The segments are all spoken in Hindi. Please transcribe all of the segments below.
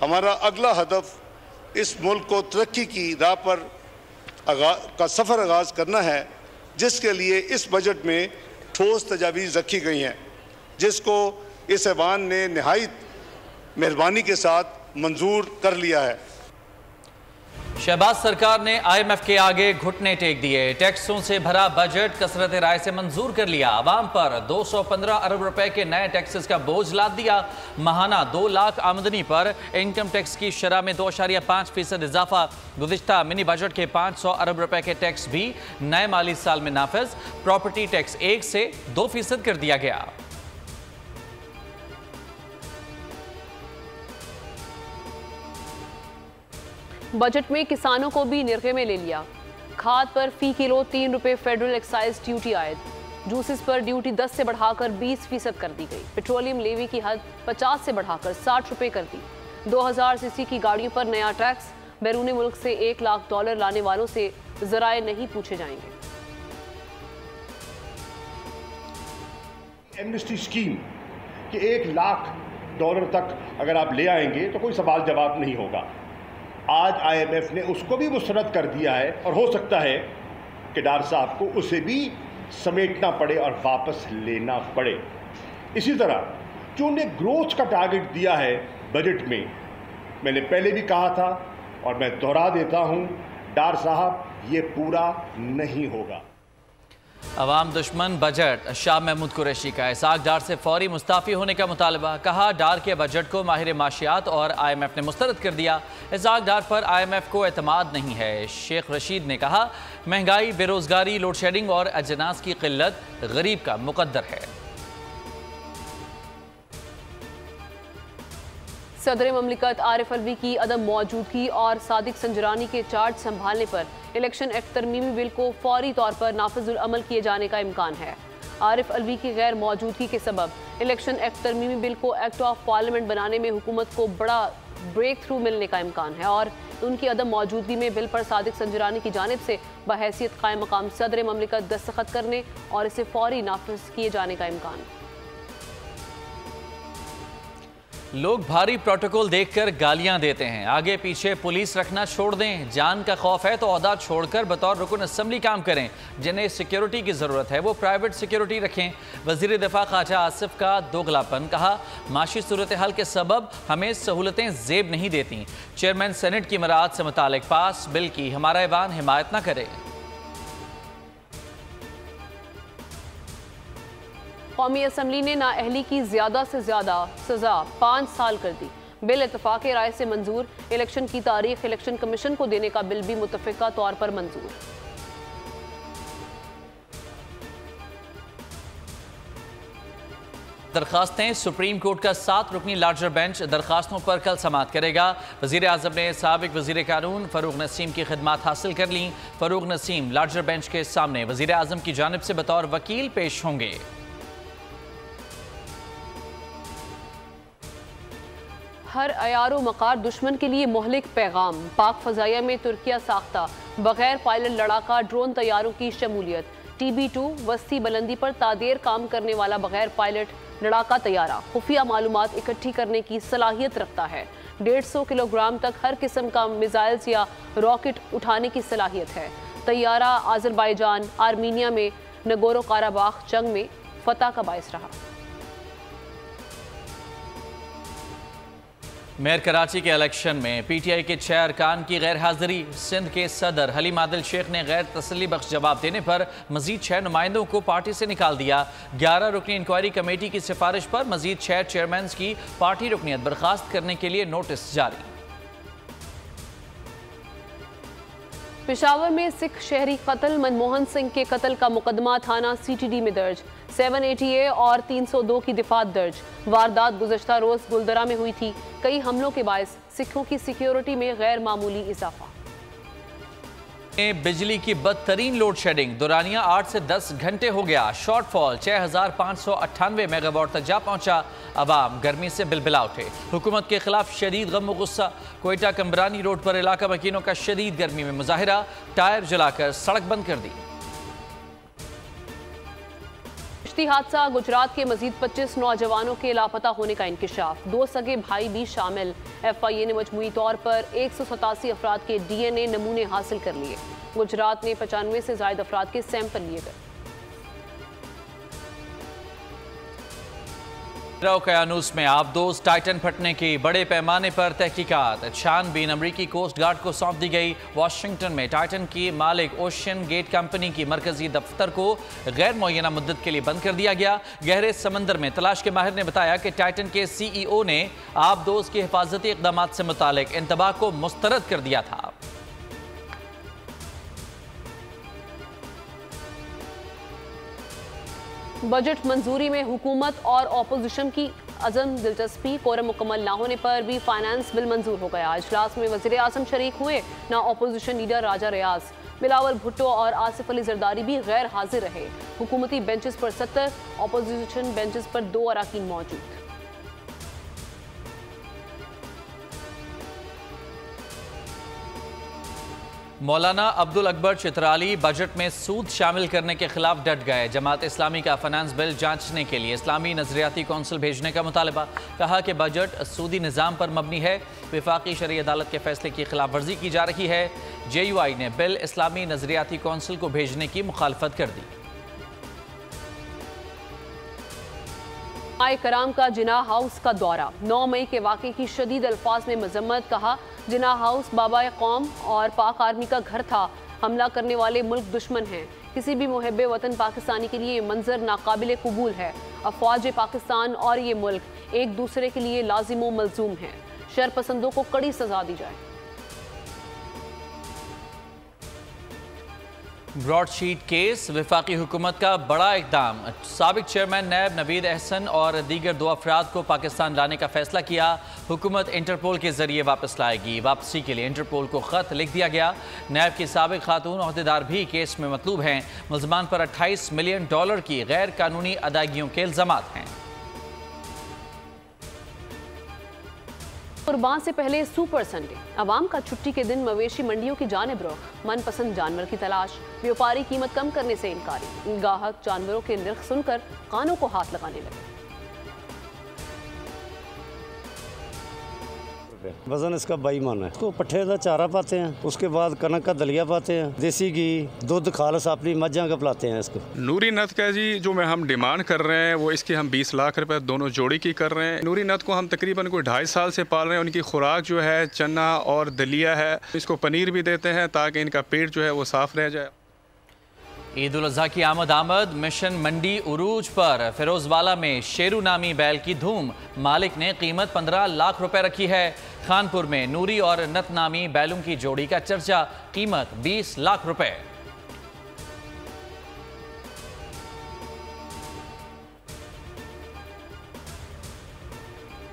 हमारा अगला हदफ इस मुल्क को तरक्की की राह पर का सफ़र आगाज़ करना है, जिसके लिए इस बजट में ठोस तजावीज़ रखी गई हैं, जिसको इस ऐवान ने नहायत मेहरबानी के साथ मंजूर कर लिया है। शहबाज सरकार ने IMF के आगे घुटने टेक दिए। टैक्सों से भरा बजट कसरत राय से मंजूर कर लिया। आवाम पर 215 अरब रुपए के नए टैक्सेस का बोझ लाद दिया। माहाना 2 लाख आमदनी पर इनकम टैक्स की शरह में 2.5% इजाफा। गुज़िश्ता मिनी बजट के 500 अरब रुपए के टैक्स भी नए माली साल में नाफिज। प्रॉपर्टी टैक्स 1 से 2% कर दिया गया। बजट में किसानों को भी निर्गे में ले लिया। खाद पर फी किलो 3 रुपए फेडरल एक्साइज ड्यूटी आयद। जूसेस पर ड्यूटी 10 से बढ़ाकर 20% कर दी गई। पेट्रोलियम लेवी की हद 50 से बढ़ाकर 60 रुपए कर दी। 2000 सीसी की गाड़ियों पर नया टैक्स। बैरूनी मुल्क से $1 लाख लाने वालों से ज़राए नहीं पूछे जाएंगे। एमनेस्टी स्कीम कि $1 लाख तक अगर आप ले आएंगे तो कोई सवाल जवाब नहीं होगा। आज IMF ने उसको भी मुस्तरद कर दिया है और हो सकता है कि डार साहब को उसे भी समेटना पड़े और वापस लेना पड़े। इसी तरह जो उन्हें ग्रोथ का टारगेट दिया है बजट में, मैंने पहले भी कहा था और मैं दोहरा देता हूं, डार साहब ये पूरा नहीं होगा। अवाम दुश्मन बजट। शाह महमूद कुरैशी का इसाक डार से फौरी मुस्ताफ़ी होने का मुतालबा। कहा डार के बजट को माहिर माशियात और IMF ने मुस्तरद कर दिया। इसाक डार पर IMF को एतमाद नहीं है। शेख रशीद ने कहा महंगाई, बेरोजगारी, लोड शेडिंग और अजनास की किल्लत गरीब का मुकद्दर है। सदर ममलिकत आरिफ अलवी की अदम मौजूदगी और सादिक संजरानी के चार्ज संभालने पर इलेक्शन एक्ट तरमीमी बिल को फौरी तौर पर नाफिजुल अमल किए जाने का इम्कान है। आरिफ अलवी की गैर मौजूदगी के सबब इलेक्शन एक्ट तरमीमी बिल को एक्ट ऑफ पार्लियामेंट बनाने में हुकूमत को बड़ा ब्रेक थ्रू मिलने का इम्कान है और उनकी अदम मौजूदगी में बिल पर सादिक संजरानी की जानिब से बहैसियत कायम मकाम सदर ममलिकत दस्तखत करने और इसे फौरी नाफिज किए जाने का इम्कान। लोग भारी प्रोटोकॉल देखकर गालियां देते हैं। आगे पीछे पुलिस रखना छोड़ दें। जान का खौफ है तो ओहदा छोड़कर बतौर रुकन असम्बली काम करें। जिन्हें सिक्योरिटी की ज़रूरत है वो प्राइवेट सिक्योरिटी रखें। वज़ीर दिफा ख्वाजा आसिफ का दोगलापन। कहा माशी सूरत हाल के सबब हमें सहूलतें ज़ेब नहीं देती। चेयरमैन सेनेट की मराद से मुतालिक पास बिल की हमारा ऐवान हिमायत न करे। कौमी असम्बली ने नाअहली की ज़्यादा से ज़्यादा सज़ा 5 साल कर दी। बिल इत्तफाक राय से मंजूर। इलेक्शन की तारीख इलेक्शन कमीशन को देने का बिल भी मुतफ़िका तौर पर मंजूर। दरखास्तें। सुप्रीम कोर्ट का 7 रुकनी लार्जर बेंच दरखास्तों पर कल समाअत करेगा। वज़ीर आज़म ने साबिक वज़ीर कानून फ़रूग नसीम की खिदमात हासिल कर लीं। फ़रूग नसीम लार्जर बेंच के सामने वज़ीर आज़म की जानिब से बतौर वकील पेश होंगे। हर अयारो मकार दुश्मन के लिए मोहलिक पैगाम। पाक फ़ज़ाइया में तुर्किया साख्ता बगैर पायलट लड़ाका ड्रोन तैयारों की शमूलियत। TB2 वस्ती बुलंदी पर तादेर काम करने वाला बगैर पायलट लड़ाका तैयारा खुफिया मालूमात इकट्ठी करने की सलाहियत रखता है। 150 किलोग्राम तक हर किस्म का मिसाइल्स या रॉकेट उठाने की सलाहियत है। तैयारा आज़रबाईजान आर्मीनिया में नगोरो काराबाख जंग में फतह का बायस रहा। मेयर कराची के इलेक्शन में PTI के 6 अरकान की गैर हाजिरी। सिंध के सदर हलीम आदिल शेख ने गैर तसल्ली बख्श जवाब देने पर मजीद 6 नुमाइंदों को पार्टी से निकाल दिया। 11 रुकनी इंक्वायरी कमेटी की सिफारिश पर मजीद 6 चेयरमैन की पार्टी रुकनीत बर्खास्त करने के लिए नोटिस जारी। पेशावर में सिख शहरी कत्ल मनमोहन सिंह के कत्ल का मुकदमा थाना CTD में दर्ज। 780A और 302 की दिफात दर्ज। वारदात गुज़श्ता रोज गुलदरा में हुई थी। कई हमलों के बायस सिखों की सिक्योरिटी में गैर मामूली इजाफा। बिजली की बदतरीन लोड शेडिंग। दुरानिया 8 से 10 घंटे हो गया। शॉर्टफॉल 6598 मेगावाट तक जा पहुंचा। अवाम गर्मी से बिलबिला उठे। हुकूमत के खिलाफ शदीद गम व गुस्सा। कोयटा कमरानी रोड पर इलाका मकीनों का शदीद गर्मी में मुजाहिरा। टायर जलाकर सड़क बंद कर दी। कश्ती हादसा, गुजरात के मजीद 25 नौजवानों के लापता होने का इंकिशाफ, 2 सगे भाई भी शामिल। FIA ने मजमूई तौर पर 187 अफराद के DNA नमूने हासिल कर लिए। गुजरात में 95 से ज्यादा अफराद के सैंपल लिए गए। उक़यानूस में आबदोज़ टाइटन फटने की बड़े पैमाने पर तहकीकात, छानबीन अमरीकी कोस्ट गार्ड को सौंप दी गई। वाशिंगटन में टाइटन की मालिक ओशियन गेट कंपनी की मरकजी दफ्तर को गैर मुअय्यना मुद्दत के लिए बंद कर दिया गया। गहरे समंदर में तलाश के माहिर ने बताया कि टाइटन के CEO ने आबदोज़ के हिफाजती इक़दाम से मुतालिक इंतबाह को मुस्तरद कर दिया था। बजट मंजूरी में हुकूमत और अपोजिशन की अज़म दिलचस्पी, कोरम मुकम्मल ना होने पर भी फाइनेंस बिल मंजूर हो गया। इजलास में वज़ीर आज़म शरीक हुए, ना अपोजिशन लीडर राजा रियाज। बिलावल भुट्टो और आसिफ अली जरदारी भी गैर हाजिर रहे। हुकूमती बेंचेस पर 70, अपोजिशन बेंचेस पर 2 अराकीन मौजूद। मौलाना अब्दुल अकबर चित्राली बजट में सूद शामिल करने के खिलाफ डट गए। जमात इस्लामी का फाइनेंस बिल जांचने के लिए इस्लामी नजरियाती कौंसिल भेजने का मुतालबा। कहा कि बजट सूदी निज़ाम पर मबनी है, वफाकी शरई अदालत के फैसले की खिलाफ वर्जी की जा रही है। JUI ने बिल इस्लामी नजरियाती कौंसिल को भेजने की मुखालफत कर दी। कराम का जिनाह हाउस का दौरा, 9 मई के वाक़े की शदीद अल्फाज में मजम्मत। कहा जिनाह हाउस बाबा कौम और पाक आर्मी का घर था, हमला करने वाले मुल्क दुश्मन हैं। किसी भी मुहब्बे वतन पाकिस्तानी के लिए ये मंजर नाकाबिल कबूल है। अफवाज पाकिस्तान और ये मुल्क एक दूसरे के लिए लाजिम व मलजूम हैं। शरपसंदों को कड़ी सजा दी जाए। ब्रॉडशीट केस, वफाकी हुकूमत का बड़ा इकदाम। साबिक चेयरमैन नैब नवीद अहसन और दीगर 2 अफराद को पाकिस्तान लाने का फैसला किया। हुकूमत इंटरपोल के जरिए वापस लाएगी। वापसी के लिए इंटरपोल को खत लिख दिया गया। नैब की साबिक खातून अहदेदार भी केस में मतलूब हैं। मुल्ज़मान पर $28 मिलियन की गैर कानूनी अदायगियों के इल्ज़ामात हैं। कुर्बान से पहले सुपर संडे, अवाम का छुट्टी के दिन मवेशी मंडियों की जानिब रुख, मनपसंद जानवर की तलाश। व्यापारी कीमत कम करने से इनकारी, गाहक जानवरों के निर्ख सुनकर कानों को हाथ लगाने लगे। वजन इसका 22 मन है। तो पट्ठे का चारा पाते हैं, उसके बाद कनक का दलिया पाते हैं, देसी घी, दूध खालस अपनी मज्जा का पिलाते हैं इसको। नूरी नथ का जी जो हम डिमांड कर रहे हैं वो इसकी हम 20 लाख रुपए दोनों जोड़ी की कर रहे हैं। नूरी नथ को हम तकरीबन कोई 2.5 साल से पाल रहे हैं। उनकी खुराक जो है चना और दलिया है। इसको पनीर भी देते हैं ताकि इनका पेट जो है वो साफ रह जाए। ईद उल अज़हा की आमद मिशन मंडी उरूज पर फिरोजवाला में शेरू नामी बैल की धूम। मालिक ने कीमत 15 लाख रुपए रखी है। खानपुर में नूरी और नत नामी बैलों की जोड़ी का चर्चा, कीमत 20 लाख रुपए।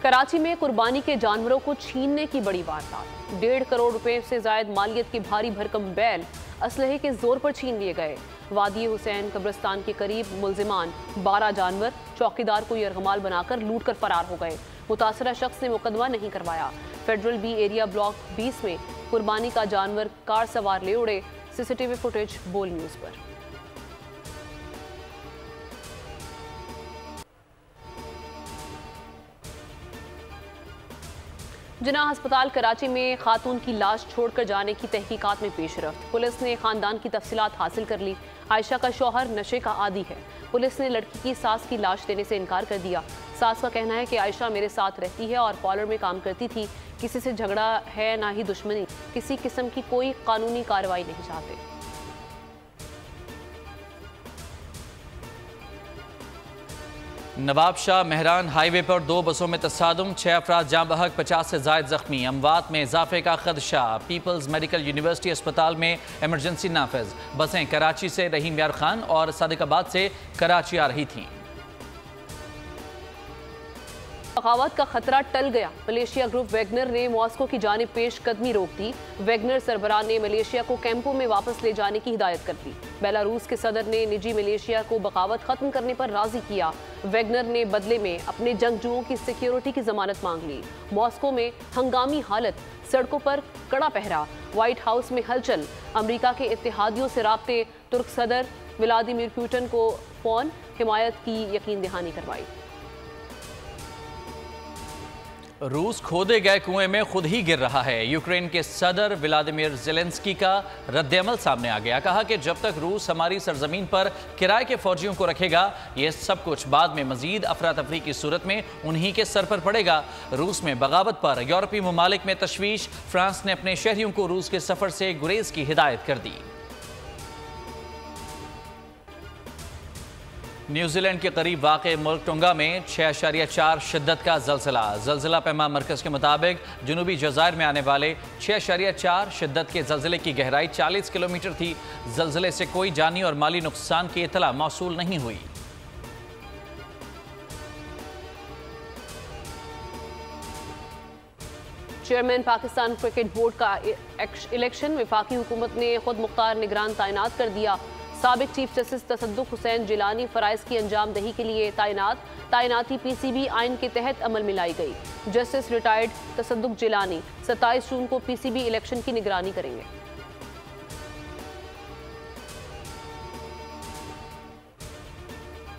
कराची में कुर्बानी के जानवरों को छीनने की बड़ी वारदात, 1.5 करोड़ रुपए से जायद मालियत की भारी भरकम बैल असलहे के जोर पर छीन लिए गए। वादी हुसैन कब्रिस्तान के करीब मुल्जिमान 12 जानवर चौकीदार को यरगमाल बनाकर लूट कर फरार हो गए। मुतासरा शख्स ने मुकदमा नहीं करवाया। फेडरल बी एरिया ब्लॉक 20 में कुर्बानी का जानवर कार सवार ले उड़े। CCTV फुटेज बोल न्यूज पर। जिनाह अस्पताल कराची में खातून की लाश छोड़कर जाने की तहकीकात में पेशरफ्त। पुलिस ने खानदान की तफसीलात हासिल कर ली। आयशा का शौहर नशे का आदी है। पुलिस ने लड़की की सास की लाश देने से इनकार कर दिया। सास का कहना है कि आयशा मेरे साथ रहती है और पार्लर में काम करती थी, किसी से झगड़ा है ना ही दुश्मनी, किसी किस्म की कोई कानूनी कार्रवाई नहीं चाहते। नवाब शाह मेहरान हाईवे पर 2 बसों में तसादुम, 6 अफराद जाँ बहक, 50 से जायद जख्मी। अमवात में इजाफे का खदशा। पीपल्स मेडिकल यूनिवर्सिटी अस्पताल में इमरजेंसी नाफिज। बसें कराची से रहीम यार खान और सादिकाबाद से कराची आ रही थीं। बगावत का खतरा टल गया। मलेशिया ग्रुप वैगनर ने मॉस्को की जानिब पेश कदमी रोक दी। वैगनर सरबराह ने मलेशिया को कैंपों में वापस ले जाने की हिदायत कर दी। बेलारूस के सदर ने निजी मलेशिया को बगावत खत्म करने पर राजी किया। वैगनर ने बदले में अपने जंगजुओं की सिक्योरिटी की जमानत मांग ली। मॉस्को में हंगामी हालत, सड़कों पर कड़ा पहरा, व्हाइट हाउस में हलचल, अमेरिका के इत्तेहादियों से राब्ते, तुर्क सदर व्लादिमीर पुतिन को फोन, हिमायत की यकीन दहानी करवाई। रूस खोदे गए कुएं में खुद ही गिर रहा है। यूक्रेन के सदर व्लादिमीर ज़ेलेंस्की का रद्देअमल सामने आ गया। कहा कि जब तक रूस हमारी सरजमीन पर किराए के फौजियों को रखेगा, ये सब कुछ बाद में मजीद अफरा तफरी की सूरत में उन्हीं के सर पर पड़ेगा। रूस में बगावत पर यूरोपीय ममालिक में तशवीश। फ्रांस ने अपने शहरियों को रूस के सफर से गुरेज की हिदायत कर दी। न्यूजीलैंड के करीब वाक़े मुल्क टोंगा में 6.4 शिद्दत का ज़लज़ला पैमा मरकज़ के मुताबिक जनूबी जज़ायर में आने वाले 6.4 शिद्दत के ज़लज़ले की गहराई 40 किलोमीटर थी। ज़लज़ले से कोई जानी और माली नुकसान की इत्तला मौसूल नहीं हुई। चेयरमैन पाकिस्तान क्रिकेट बोर्ड का इलेक्शन वफाकी हुकूमत ने खुद मुख्तार निगरान तैनात कर दिया। साबिक चीफ जस्टिस तसद्दुक हुसैन जिलानी फ़राइज़ की अंजाम दही के लिए तैनाती पीसीबी आइन के तहत अमल में लाई गई। जस्टिस रिटायर्ड तसद्दुक जिलानी 27 जून को पीसीबी इलेक्शन की निगरानी करेंगे।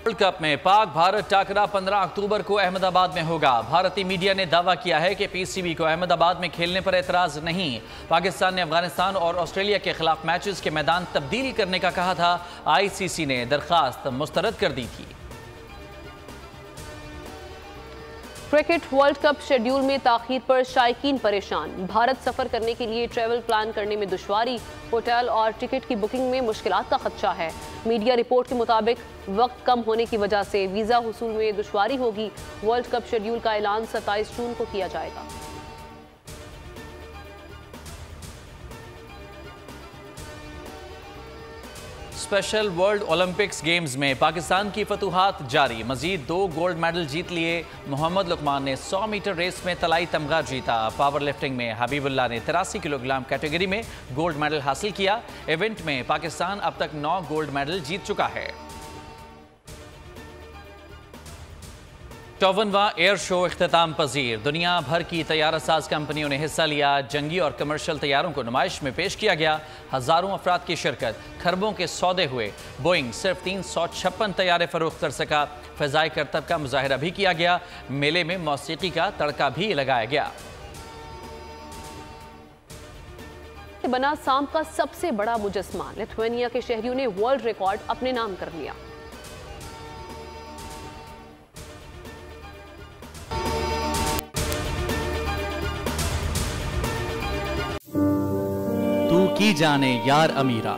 वर्ल्ड कप में पाक भारत टाकरा 15 अक्टूबर को अहमदाबाद में होगा। भारतीय मीडिया ने दावा किया है कि पीसीबी को अहमदाबाद में खेलने पर एतराज नहीं। पाकिस्तान ने अफगानिस्तान और ऑस्ट्रेलिया के खिलाफ मैचेस के मैदान तब्दील करने का कहा था। आईसीसी ने दरखास्त मुस्तरद कर दी थी। क्रिकेट वर्ल्ड कप शेड्यूल में ताखीर पर शायकीन परेशान। भारत सफर करने के लिए ट्रैवल प्लान करने में दुश्वारी। होटल और टिकट की बुकिंग में मुश्किलात का खदशा है। मीडिया रिपोर्ट के मुताबिक वक्त कम होने की वजह से वीज़ा हुसूल में दुश्वारी होगी। वर्ल्ड कप शेड्यूल का ऐलान 27 जून को किया जाएगा। स्पेशल वर्ल्ड ओलंपिक्स गेम्स में पाकिस्तान की फतूहात जारी। मजीद 2 गोल्ड मेडल जीत लिए। मोहम्मद लुकमान ने 100 मीटर रेस में तलाई तमगा जीता। पावर लिफ्टिंग में हबीबुल्लाह ने 83 किलोग्राम कैटेगरी में गोल्ड मेडल हासिल किया। इवेंट में पाकिस्तान अब तक 9 गोल्ड मेडल जीत चुका है। 54वां एयर शो इख्तिताम पजीर। दुनिया भर की तैयारा साज कंपनियों ने हिस्सा लिया। जंगी और कमर्शियल तैयारों को नुमाइश में पेश किया गया। हजारों अफराद की शिरकत, खरबों के सौदे हुए। बोइंग सिर्फ 356 तैयारे फरोख्त कर सका। फ़िज़ाई करतब का मुजाहिरा भी किया गया। मेले में मौसीकी का तड़का भी लगाया गया। बना सांप का सबसे बड़ा मुजस्मा। लिथुआनिया के शहरियों ने वर्ल्ड रिकॉर्ड अपने नाम कर लिया। तू की जाने यार अमीरा,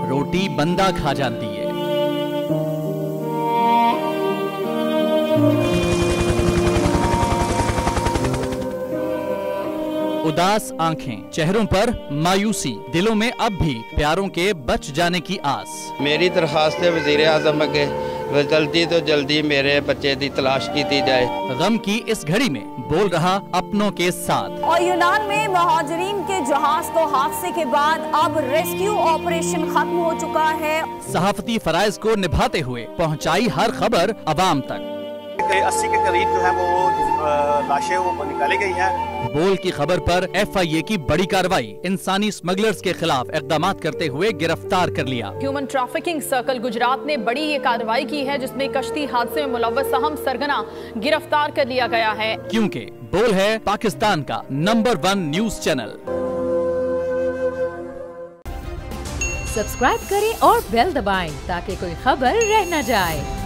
रोटी बंदा खा जाती है। उदास आंखें, चेहरों पर मायूसी, दिलों में अब भी प्यारों के बच जाने की आस। मेरी दरखास्त है वज़ीर आज़म अगे जल्दी तो जल्दी मेरे बच्चे की तलाश की जाए। गम की इस घड़ी में बोल रहा अपनों के साथ। और यूनान में महाजरीन के जहाज को हादसे के बाद अब रेस्क्यू ऑपरेशन खत्म हो चुका है। सहाफती फराइज को निभाते हुए पहुंचाई हर खबर अवाम तक। 80 के करीब जो है वो लाशें वो निकाली गई हैं। बोल की खबर पर FIA की बड़ी कार्रवाई। इंसानी स्मगलर्स के खिलाफ इक़दामात करते हुए गिरफ्तार कर लिया। ह्यूमन ट्रैफिकिंग सर्कल गुजरात ने बड़ी ये कार्रवाई की है, जिसमें कश्ती हादसे में मुलव्वस अहम सरगना गिरफ्तार कर लिया गया है। क्योंकि बोल है पाकिस्तान का नंबर 1 न्यूज चैनल। सब्सक्राइब करें और बेल दबाएं ताकि कोई खबर रह न जाए।